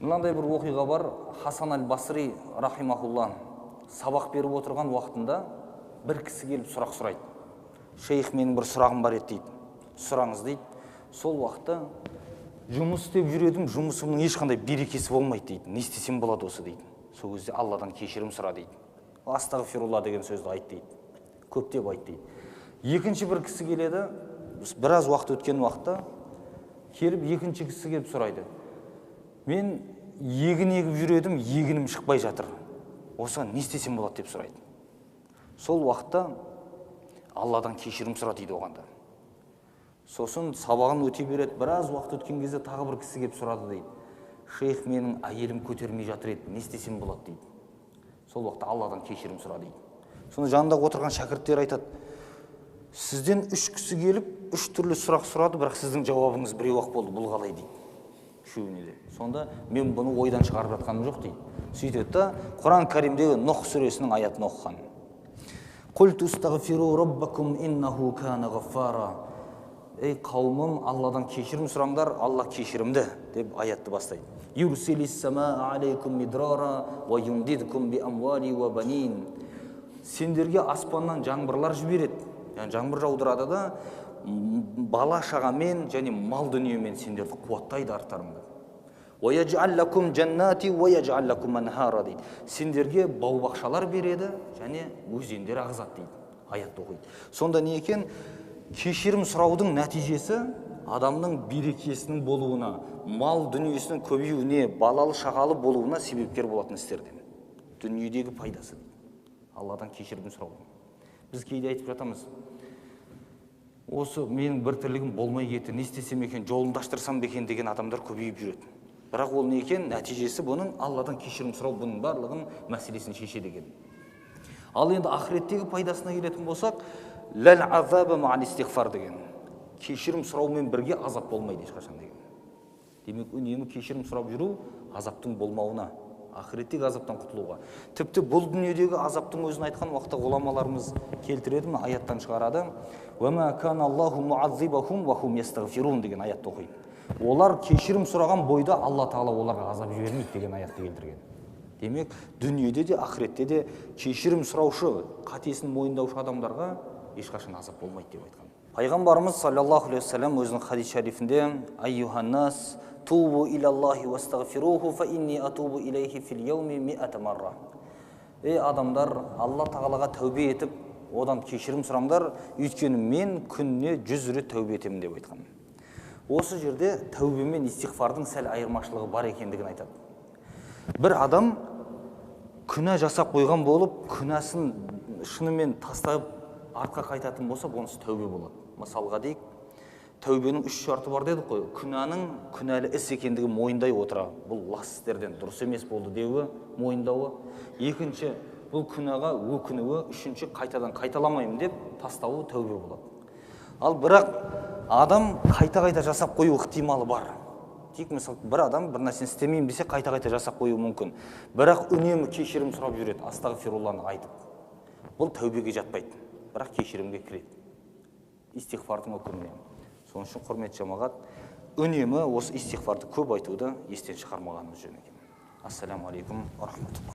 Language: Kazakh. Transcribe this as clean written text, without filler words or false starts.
Мынандай бір оқиға бар. Хасан аль-Басри рахимахулла сабақ беріп отырған уақытында бір кісі келіп сұрақ сұрайды. Шейх, менің бір сұрағым бар еді дейді. Сұраңыз дейді. Сол уақытта жұмыс істеп жүредім, жұмысымның ешқандай берекесі болмайды дейді. Не істесем болады осы дейді. Сол кезде Алладан кешірім сұра дейді. Астағфирулла деген сөзді айт дейді. Көптеп айт дейді. Екінші бір кісі келеді, біраз уақыт өткен уақытта келіп екінші кісі келіп сұрайды. Мен егін егіп жүредім, егінім шықпай жатыр. Осыған не істесем болады деп сұрайды. Сол уақытта Алладан кешірім сұра дейді оғанда. Сосын сабағын өте береді, біраз уақыт өткен кезде тағы бір кісі келіп сұрады дейді. Шейх, менің әйелім көтермей жатыр еді, не істесем болады дейді. Сол уақытта Алладан кешірім сұра дейді. Сонда жанындағы отырған шәкірттер айтады, сізден 3 кісі келіп, 3 түрлі сұрақ сұрады, бірақ сіздің жауабыңыз біреу-ақ болды, бұл қалай дейді. Үшеуіне де. Сонда мен бұны ойдан шығарып жатқаным жоқ дейді. Сөйтеді да Құран Кәрімдегі Нұх сүресінің аятын оқыған. Құлту стағфиру раббакум иннаху кана ғаффара. Ей қауымым, Алладан кешірім сұраңдар, Алла кешірімді деп аятты бастайды. Юрсилис самаа алейкум мидрара ва юмдидкум би амвали ва банин. Сендерге аспаннан жаңбырлар жібереді. Яғни жаңбыр жаудырады да бала шағамен және мал дүниемен сендерді қуаттайды арттарыңда. Ва яджал лакум жаннати ва яджал лакум анхара дейді. Сендерге бау-бақшалар береді және өзендер ағызады дейді. Аятты оқиды. Сонда не екен? Кешірім сұраудың нәтижесі адамның берекесінің болуына, мал дүниесінің көбеюіне, балалы шағалы болуына себепкер болатын істерден. Дүниедегі пайдасы. Алладан кешірім сұрау. Біз кейде айтып жатамыз, осы менің бір тірлігім болмай кетті, не істесем екен, жолымды аштырсам екен деген адамдар көбейіп жүреді. Бірақ ол не екен? Нәтижесі бұның Алладан кешірім сұрау бұның барлығын мәселесін шешеді екен. Ал енді ақыреттегі пайдасына келетін болсақ, ләл азабы мa'ал истигфар деген. Кешірім сұраумен бірге азап болмайды ешқашан деген. Демек, үнемі кешірім сұрап жүру азаптың болмауына, ақыреттегі азаптан құтылуға. Тіпті бұл дүниедегі азаптың өзін айтқан уақытта ғұламаларымыз келтіреді ме, аяттан шығарады. وَمَا كَانَ اللَّهُ مُعَذِّبَهُمْ وَهُمْ يَسْتَغْفِرُونَ деген аятты оқиды. Олар кешірім сұраған бойда Алла Тағала оларға азап жібермейді деген аятты келтірген. Демек, дүниеде де, ақыретте де кешірім сұраушы, қатесін мойындаушы адамдарға ешқашан азап болмайды деп айтқан. Пайғамбарымыз саллаллаху алейхи вассалам өзінің хадис шарифінде айюханнас тубу илаллахи вастағфируху фа инни атубу илейхи фил яуми миата марра. Ей адамдар, Алла Тағалаға тәубе етіп, одан кешірім сұраңдар, өйткені мен күніне 100 рет тәубе етемін деп айтқан. Осы жерде тәубе мен истигфардың сәл айырмашылығы бар екендігін айтады. Бір адам күнә жасап қойған болып, күнәсін шынымен тастап артқа қайтатын болса, онысы тәубе болады. Мысалға дейік, тәубенің 3 шарты бар дедік қой. Күнәнің күнәлі іс екендігі мойындай отыра. Бұл лас істерден дұрыс емес болды деуі, мойындауы. Екінші, бұл күнәға өкінуі. Үшінші, қайтадан қайталамаймын деп тастауы тәубе болады. Ал бірақ адам қайта-қайта жасап қою ықтималы бар. Тек мысалы, бір адам бір нәрсені істемеймін десе, қайта-қайта жасап қою мүмкін. Бірақ үнемі кешірім сұрап жүреді, астағфирулланы айтып. Бұл тәубеге жатпайды, бірақ кешірімге кіреді. Истигфардың өкіміне. Соның үшін құрметті жамағат, үнемі осы истигфарды көп айтуды естен шығармағанымыз жөн екен. Ассаламу алейкум ва рахматуллах.